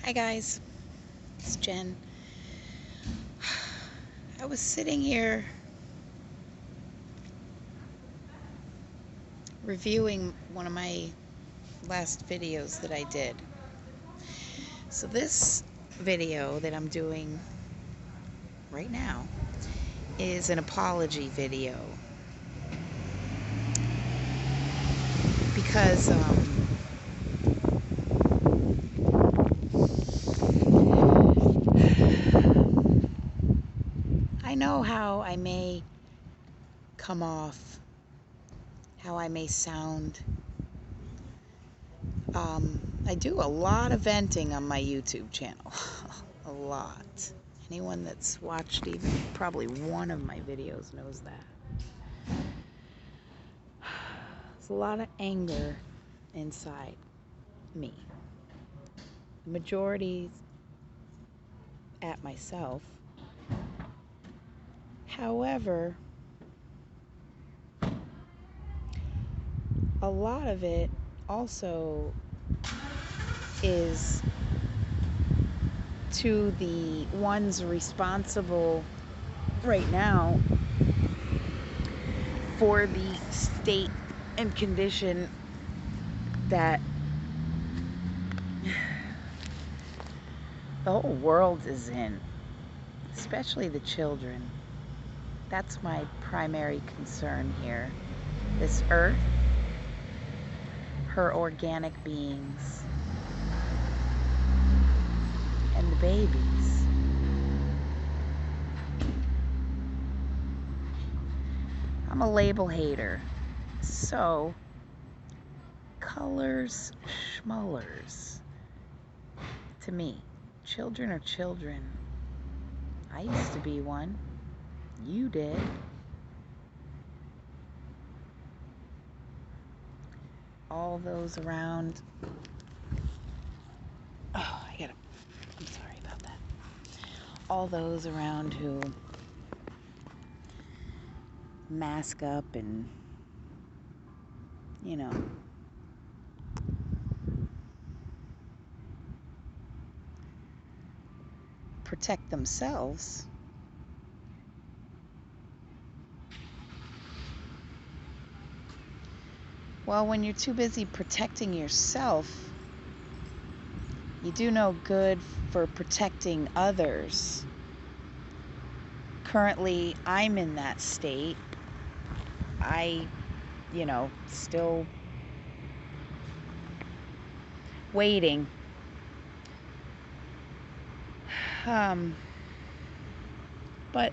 Hi guys, it's Jen. I was sitting here reviewing one of my last videos that I did. So this video that I'm doing right now is an apology video because I know how I may come off, how I may sound. I do a lot of venting on my YouTube channel. A lot. Anyone that's watched even probably one of my videos knows that. There's a lot of anger inside me. The majority at myself. However, a lot of it also is to the ones responsible right now for the state and condition that the whole world is in, especially the children. That's my primary concern here. This earth, her organic beings, and the babies. I'm a label hater, so colors schmullers to me. Children are children. I used to be one. You did. All those around. I'm sorry about that. All those around who mask up and, protect themselves. Well, when you're too busy protecting yourself, you do no good for protecting others. Currently, I'm in that state. I, still waiting. But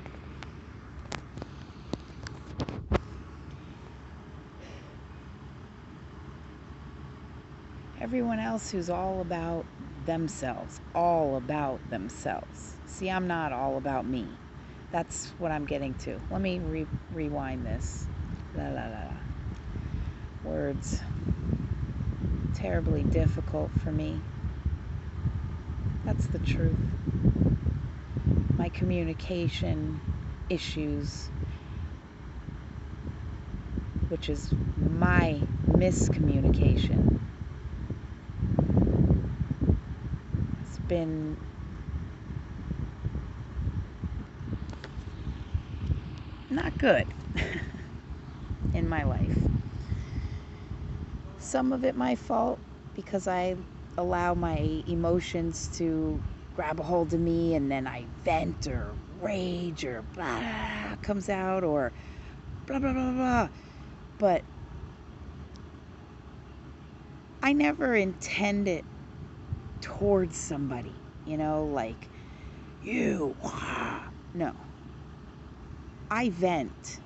everyone else who's all about themselves. See, I'm not all about me. That's what I'm getting to. Let me rewind this. La la la la. Words. Terribly difficult for me. That's the truth. My communication issues, which is my miscommunication, has been not good in my life. Some of it my fault because I allow my emotions to grab a hold of me and then I vent or rage or blah comes out or blah blah blah blah. But I never intend it towards somebody, like you. No. I vent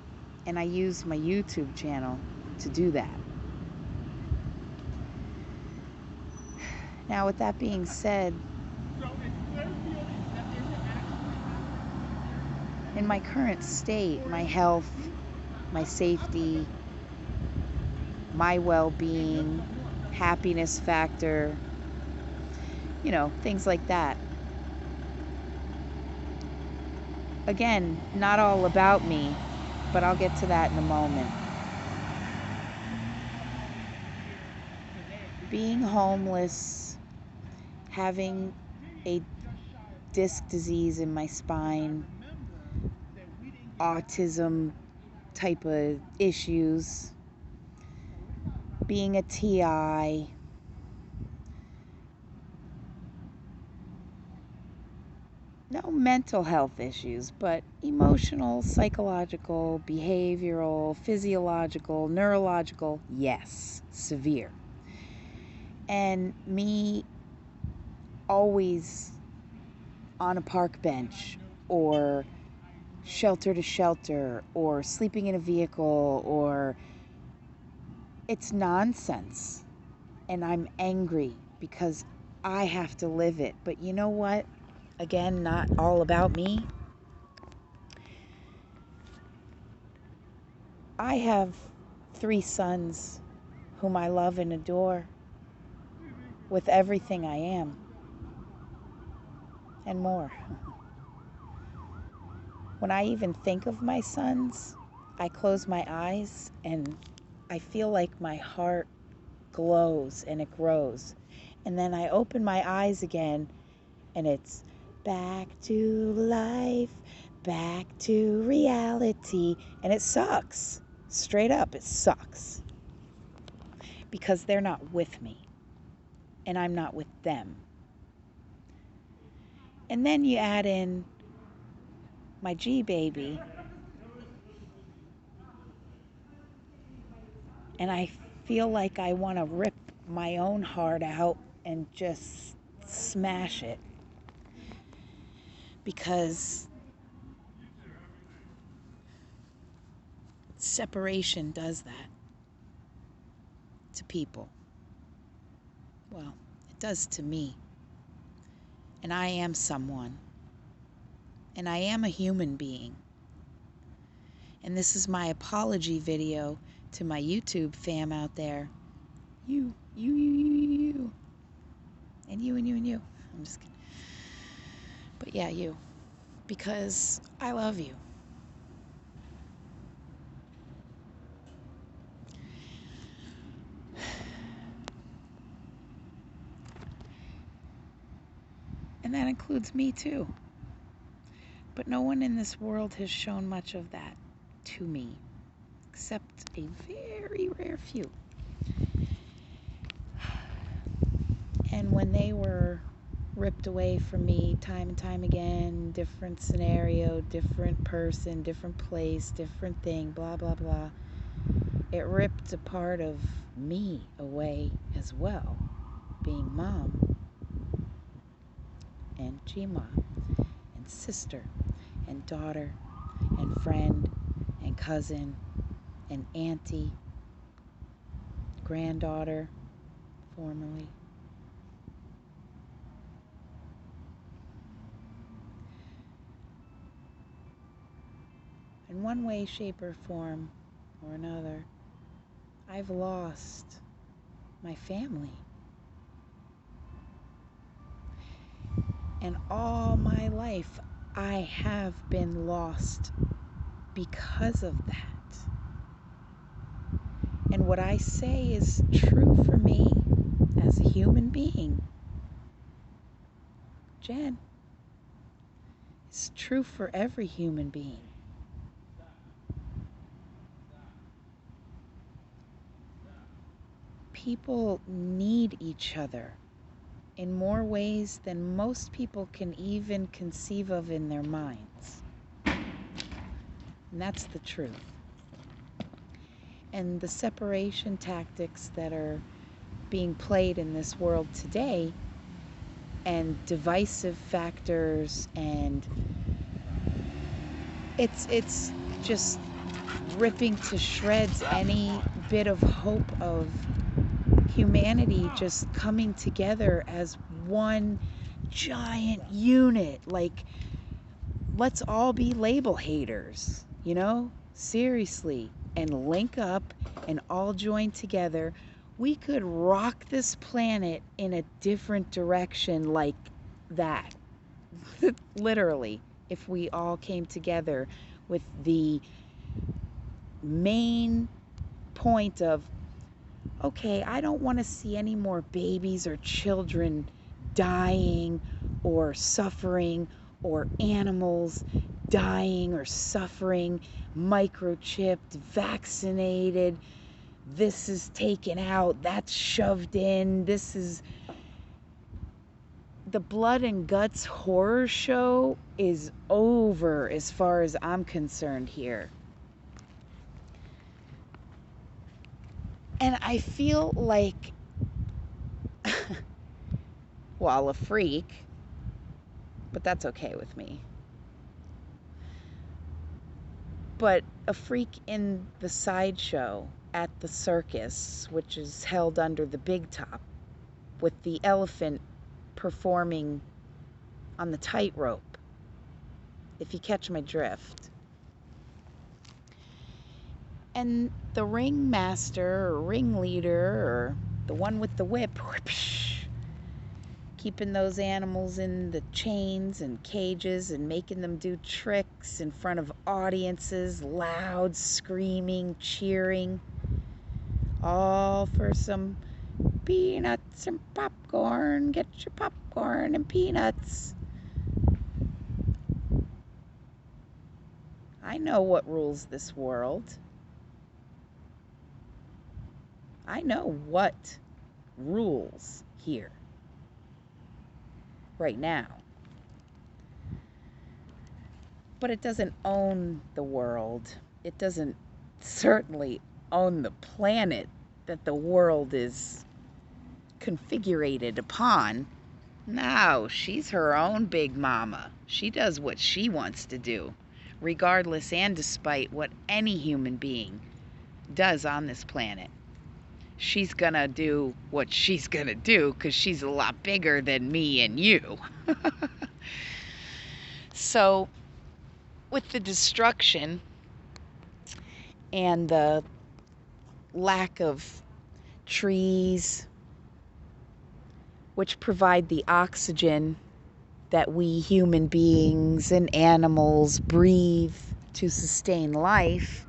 and I use my YouTube channel to do that. Now, with that being said, in my current state, my health, my safety, my well-being, happiness factor, things like that. Again, not all about me, but I'll get to that in a moment. Being homeless, having a disc disease in my spine, autism type of issues, being a TI, no mental health issues, but emotional, psychological, behavioral, physiological, neurological, yes, severe. And me always on a park bench or shelter to shelter or sleeping in a vehicle, or it's nonsense. And I'm angry because I have to live it. But you know what? Again, not all about me. I have 3 sons whom I love and adore with everything I am and more. When I even think of my sons, I close my eyes and I feel like my heart glows and it grows. And then I open my eyes again and it's back to life, back to reality. And it sucks. Straight up, it sucks. Because they're not with me and I'm not with them. And then you add in my G baby, and I feel like I want to rip my own heart out and just smash it, because separation does that to people. Well, it does to me. And I am someone. And I am a human being. And this is my apology video to my YouTube fam out there. You. And you and you and you. I'm just kidding. But yeah, you. Because I love you. And that includes me too. But no one in this world has shown much of that to me, except a very rare few. And when they were ripped away from me time and time again, different scenario, different person, different place, different thing, blah, blah, blah, it ripped a part of me away as well, being mom and Gma and sister and daughter and friend and cousin and auntie, granddaughter, formerly. In one way, shape, or form or another, I've lost my family. And all my life, I have been lost because of that. And what I say is true for me as a human being. Jen, it's true for every human being. People need each other in more ways than most people can even conceive of in their minds. And that's the truth. And the separation tactics that are being played in this world today, and divisive factors, and it's just ripping to shreds any bit of hope of humanity just coming together as one giant unit. Like, let's all be label haters, seriously, and link up and all join together. We could rock this planet in a different direction like that. Literally, if we all came together with the main point of, okay, I don't want to see any more babies or children dying or suffering, or animals dying or suffering, microchipped, vaccinated, this is taken out, that's shoved in, this is... The blood and guts horror show is over as far as I'm concerned here. And I feel like, well, a freak, but that's okay with me. But a freak in the sideshow at the circus, which is held under the big top, with the elephant performing on the tightrope, if you catch my drift. And the ringmaster or ringleader or the one with the whip, keeping those animals in the chains and cages and making them do tricks in front of audiences, loud, screaming, cheering, all for some peanuts and popcorn. Get your popcorn and peanuts. I know what rules this world. I know what rules here right now. But it doesn't own the world. It doesn't certainly own the planet that the world is configurated upon. No, she's her own big mama. She does what she wants to do, regardless and despite what any human being does on this planet. She's gonna do what she's gonna do because she's a lot bigger than me and you. So, with the destruction and the lack of trees, which provide the oxygen that we human beings and animals breathe to sustain life,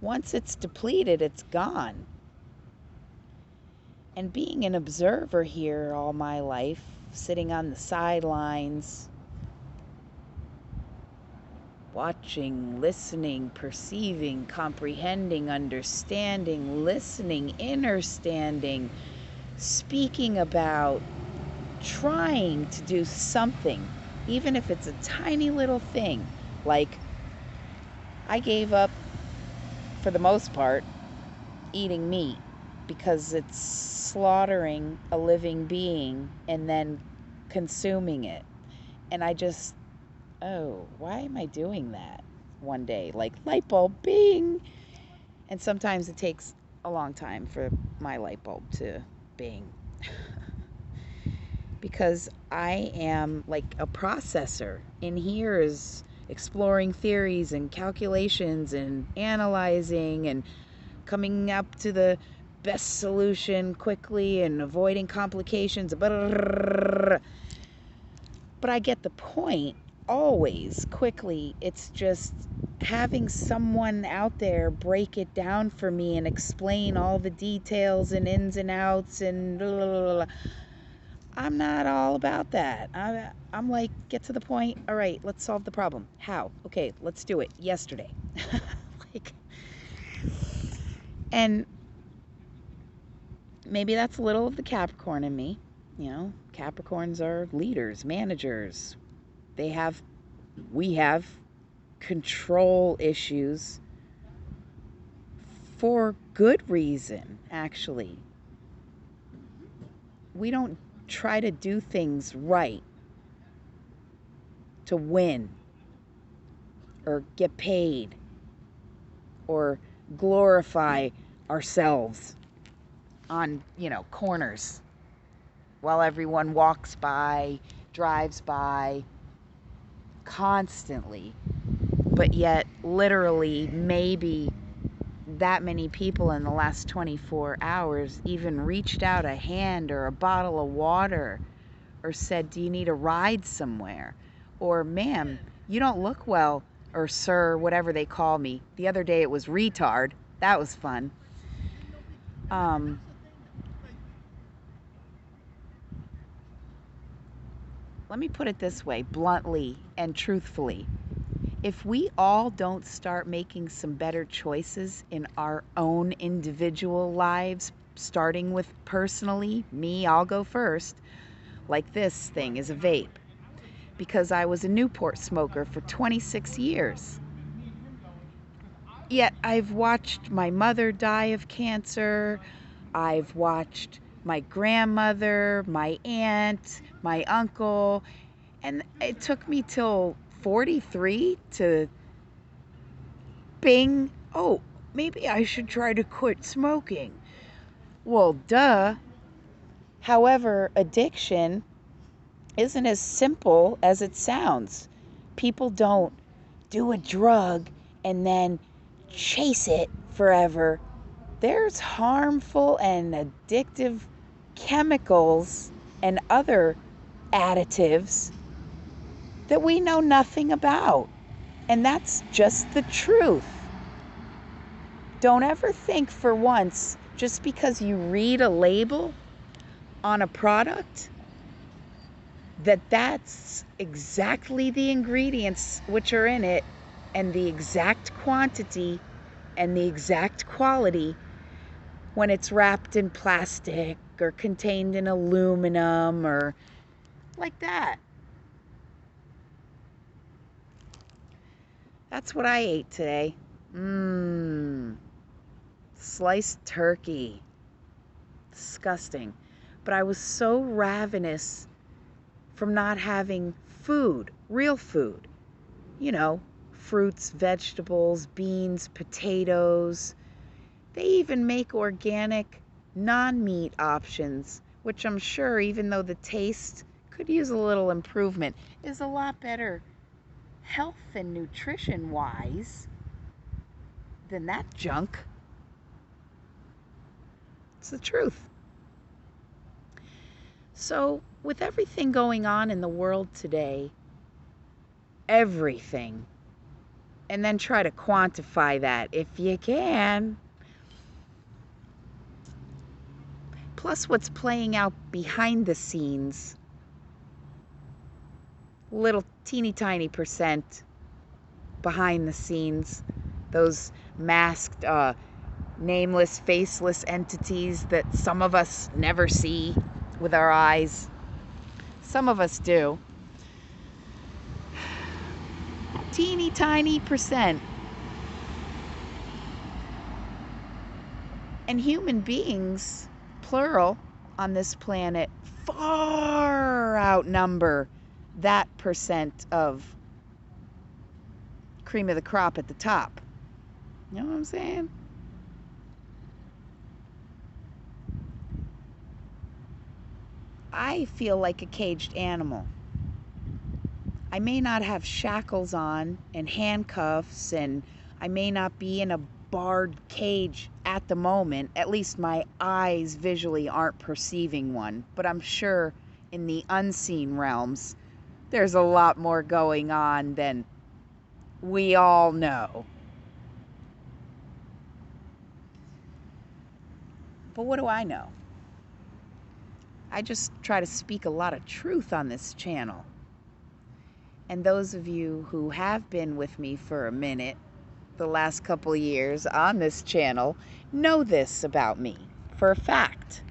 once it's depleted, it's gone. And being an observer here all my life, sitting on the sidelines, watching, listening, perceiving, comprehending, understanding, listening, understanding, speaking about, trying to do something, even if it's a tiny little thing. Like, I gave up, for the most part, eating meat because it's slaughtering a living being and then consuming it. And I just, oh, why am I doing that one day? Like, light bulb, bing! And sometimes it takes a long time for my light bulb to bing. Because I am like a processor. In here is exploring theories and calculations and analyzing and coming up to the best solution quickly and avoiding complications. But I get the point always quickly. It's just having someone out there break it down for me and explain all the details and ins and outs and blah, blah, blah, blah. I'm not all about that. I'm like, get to the point. All right, let's solve the problem. How? Okay, let's do it. Yesterday. Like, and maybe that's a little of the Capricorn in me. You know, Capricorns are leaders, managers. We have control issues for good reason, actually. We don't try to do things right to win or get paid or glorify ourselves on, corners while everyone walks by, drives by constantly. But yet, literally, maybe that many people in the last 24 hours even reached out a hand or a bottle of water or said, do you need a ride somewhere? Or, ma'am, you don't look well. Or, sir, whatever they call me. The other day it was retard. That was fun. let me put it this way, bluntly and truthfully. If we all don't start making some better choices in our own individual lives, starting with personally, me, I'll go first, like this thing is a vape, because I was a Newport smoker for 26 years. Yet I've watched my mother die of cancer. I've watched my grandmother, my aunt, my uncle, and it took me till 43 to bing, oh, maybe I should try to quit smoking. Well, duh. However, addiction isn't as simple as it sounds. People don't do a drug and then chase it forever. There's harmful and addictive chemicals and other additives that we know nothing about. And that's just the truth. Don't ever think for once, just because you read a label on a product, that that's exactly the ingredients which are in it and the exact quantity and the exact quality when it's wrapped in plastic or contained in aluminum or like that. That's what I ate today. Sliced turkey. Disgusting. But I was so ravenous from not having food, real food. You know, fruits, vegetables, beans, potatoes. They even make organic non-meat options, which I'm sure, even though the taste could use a little improvement, is a lot better health and nutrition wise than that junk. It's the truth. So, with everything going on in the world today, everything, and then try to quantify that if you can, plus what's playing out behind the scenes, little teeny tiny percent behind the scenes, those masked, nameless, faceless entities that some of us never see with our eyes. Some of us do. Teeny tiny percent. And human beings, plural, on this planet far outnumber that percent of cream of the crop at the top. You know what I'm saying? I feel like a caged animal. I may not have shackles on and handcuffs, and I may not be in a barred cage at the moment. At least my eyes visually aren't perceiving one. But I'm sure in the unseen realms, there's a lot more going on than we all know. But what do I know? I just try to speak a lot of truth on this channel. And those of you who have been with me for a minute, the last couple years on this channel, know this about me for a fact,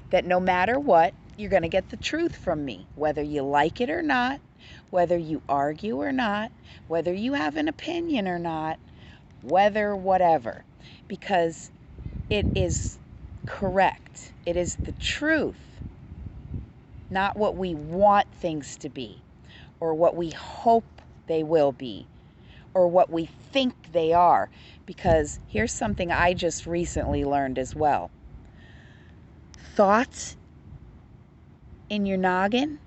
that no matter what, you're going to get the truth from me, whether you like it or not, whether you argue or not, whether you have an opinion or not, whether whatever, because it is correct. It is the truth, not what we want things to be, or what we hope they will be, or what we think they are. Because here's something I just recently learned as well. Thoughts in your noggin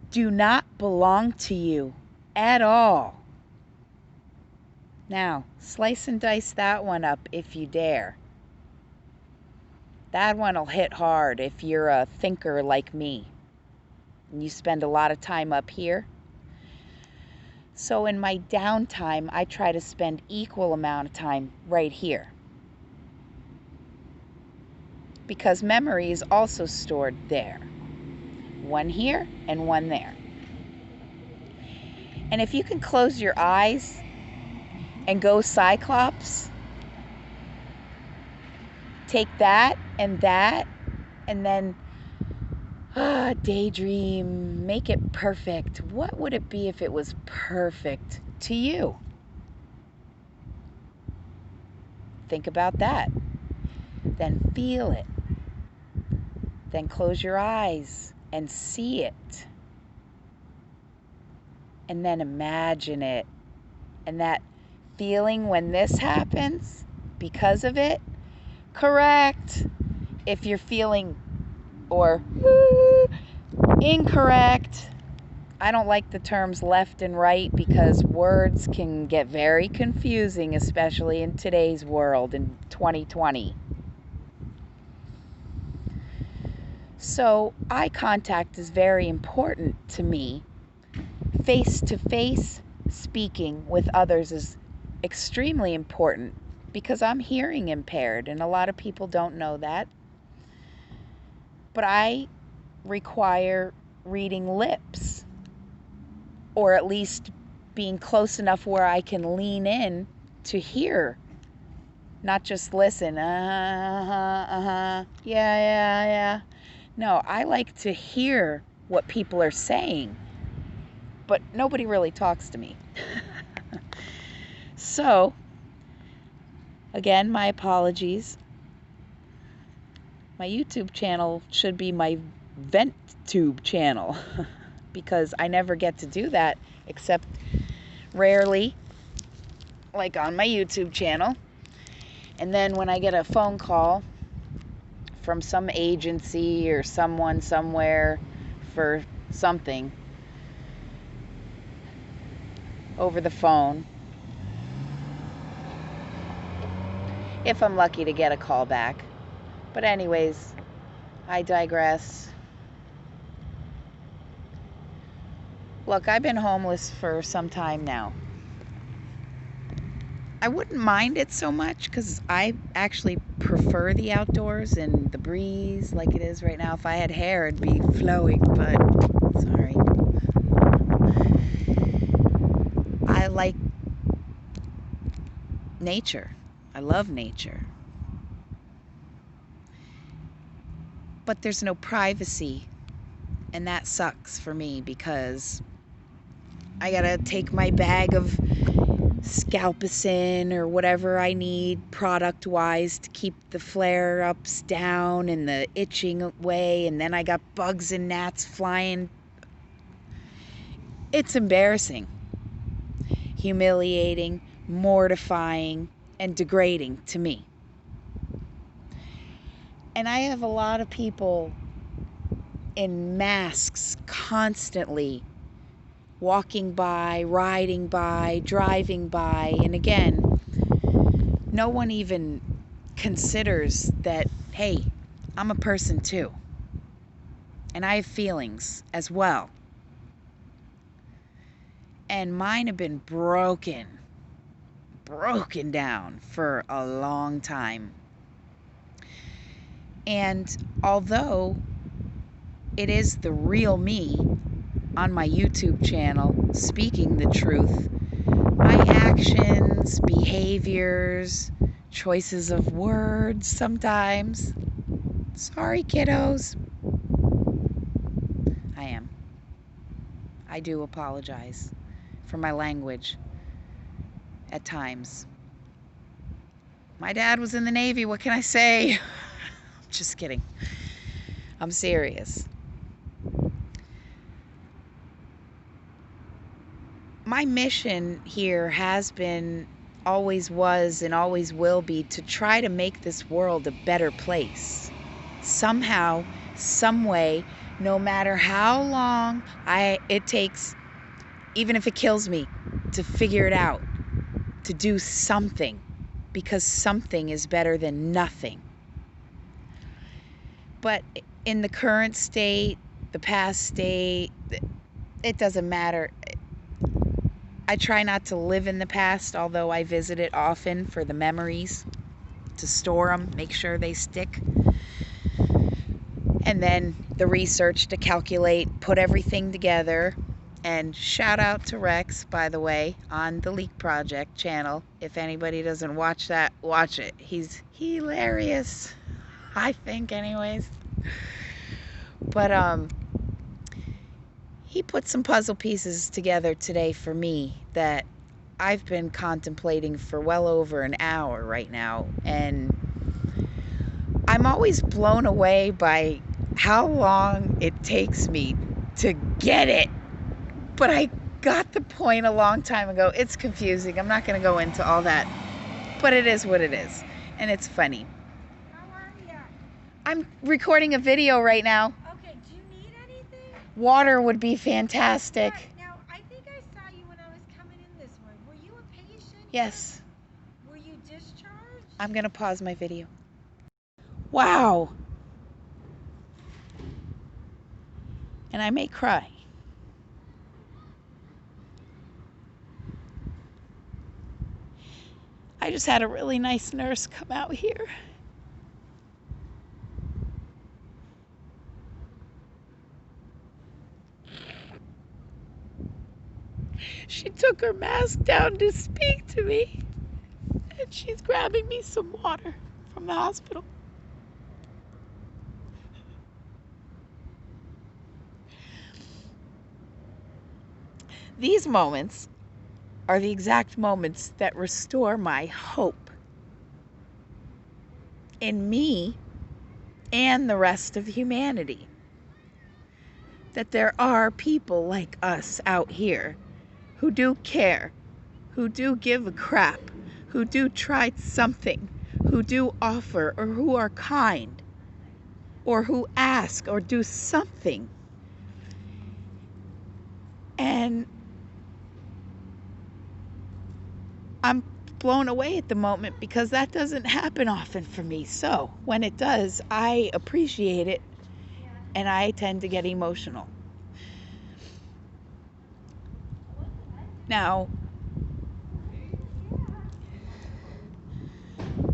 do not belong to you at all. Now, slice and dice that one up if you dare. That one will hit hard if you're a thinker like me and you spend a lot of time up here. So in my downtime, I try to spend equal amount of time right here, because memory is also stored there. One here and one there. And if you can close your eyes and go Cyclops, take that, and then daydream, make it perfect. What would it be if it was perfect to you? Think about that. Then feel it. Then close your eyes and see it. And then imagine it. And that feeling when this happens, because of it, correct. If you're feeling or incorrect, I don't like the terms left and right because words can get very confusing, especially in today's world in 2020. So eye contact is very important to me. Face-to-face speaking with others is extremely important because I'm hearing impaired, and a lot of people don't know that. But I require reading lips, or at least being close enough where I can lean in to hear, not just listen. Yeah. No, I like to hear what people are saying, but nobody really talks to me. So, again, my apologies. My YouTube channel should be my VentTube channel because I never get to do that except rarely, like on my YouTube channel. And then when I get a phone call from some agency or someone somewhere for something over the phone, if I'm lucky to get a call back. But anyways, I digress. Look, I've been homeless for some time now. I wouldn't mind it so much because I actually prefer the outdoors and the breeze like it is right now. If I had hair, it'd be flowing, but sorry. I like nature. I love nature. But there's no privacy, and that sucks for me because I gotta take my bag of Scalpicin or whatever I need product-wise to keep the flare-ups down and the itching away, and then I got bugs and gnats flying. It's embarrassing, humiliating, mortifying, and degrading to me. And I have a lot of people in masks constantly walking by, riding by, driving by, and again, no one even considers that, hey, I'm a person too, and I have feelings as well, and mine have been broken down for a long time. And although it is the real me on my YouTube channel speaking the truth, my actions, behaviors, choices of words sometimes, sorry kiddos, I do apologize for my language at times. My dad was in the Navy, what can I say? Just kidding. I'm serious. My mission here has been, always was, and always will be to try to make this world a better place. Somehow, some way, no matter how long it takes, even if it kills me, to figure it out, to do something, because something is better than nothing. But in the current state, the past state, it doesn't matter. I try not to live in the past, although I visit it often for the memories, to store them, make sure they stick. And then the research to calculate, put everything together. And shout out to Rex, by the way, on the Leak Project channel. If anybody doesn't watch that, watch it. He's hilarious, I think, anyways. But he put some puzzle pieces together today for me that I've been contemplating for well over an hour right now. And I'm always blown away by how long it takes me to get it. But I got the point a long time ago. It's confusing. I'm not going to go into all that. But it is what it is. And it's funny. How are you? I'm recording a video right now. Okay, do you need anything? Water would be fantastic. Right, now, I think I saw you when I was coming in this way. Were you a patient? Yes. Were you discharged? I'm going to pause my video. Wow. And I may cry. I just had a really nice nurse come out here. She took her mask down to speak to me, and she's grabbing me some water from the hospital. These moments are the exact moments that restore my hope in me and the rest of humanity. That there are people like us out here who do care, who do give a crap, who do try something, who do offer, or who are kind, or who ask or do something. And I'm blown away at the moment because that doesn't happen often for me. So when it does, I appreciate it, and I tend to get emotional. Now,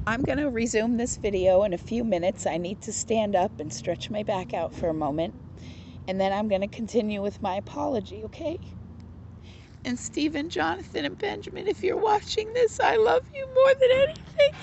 I'm going to resume this video in a few minutes. I need to stand up and stretch my back out for a moment, and then I'm going to continue with my apology, okay? And Stephen, Jonathan, and Benjamin, if you're watching this, I love you more than anything.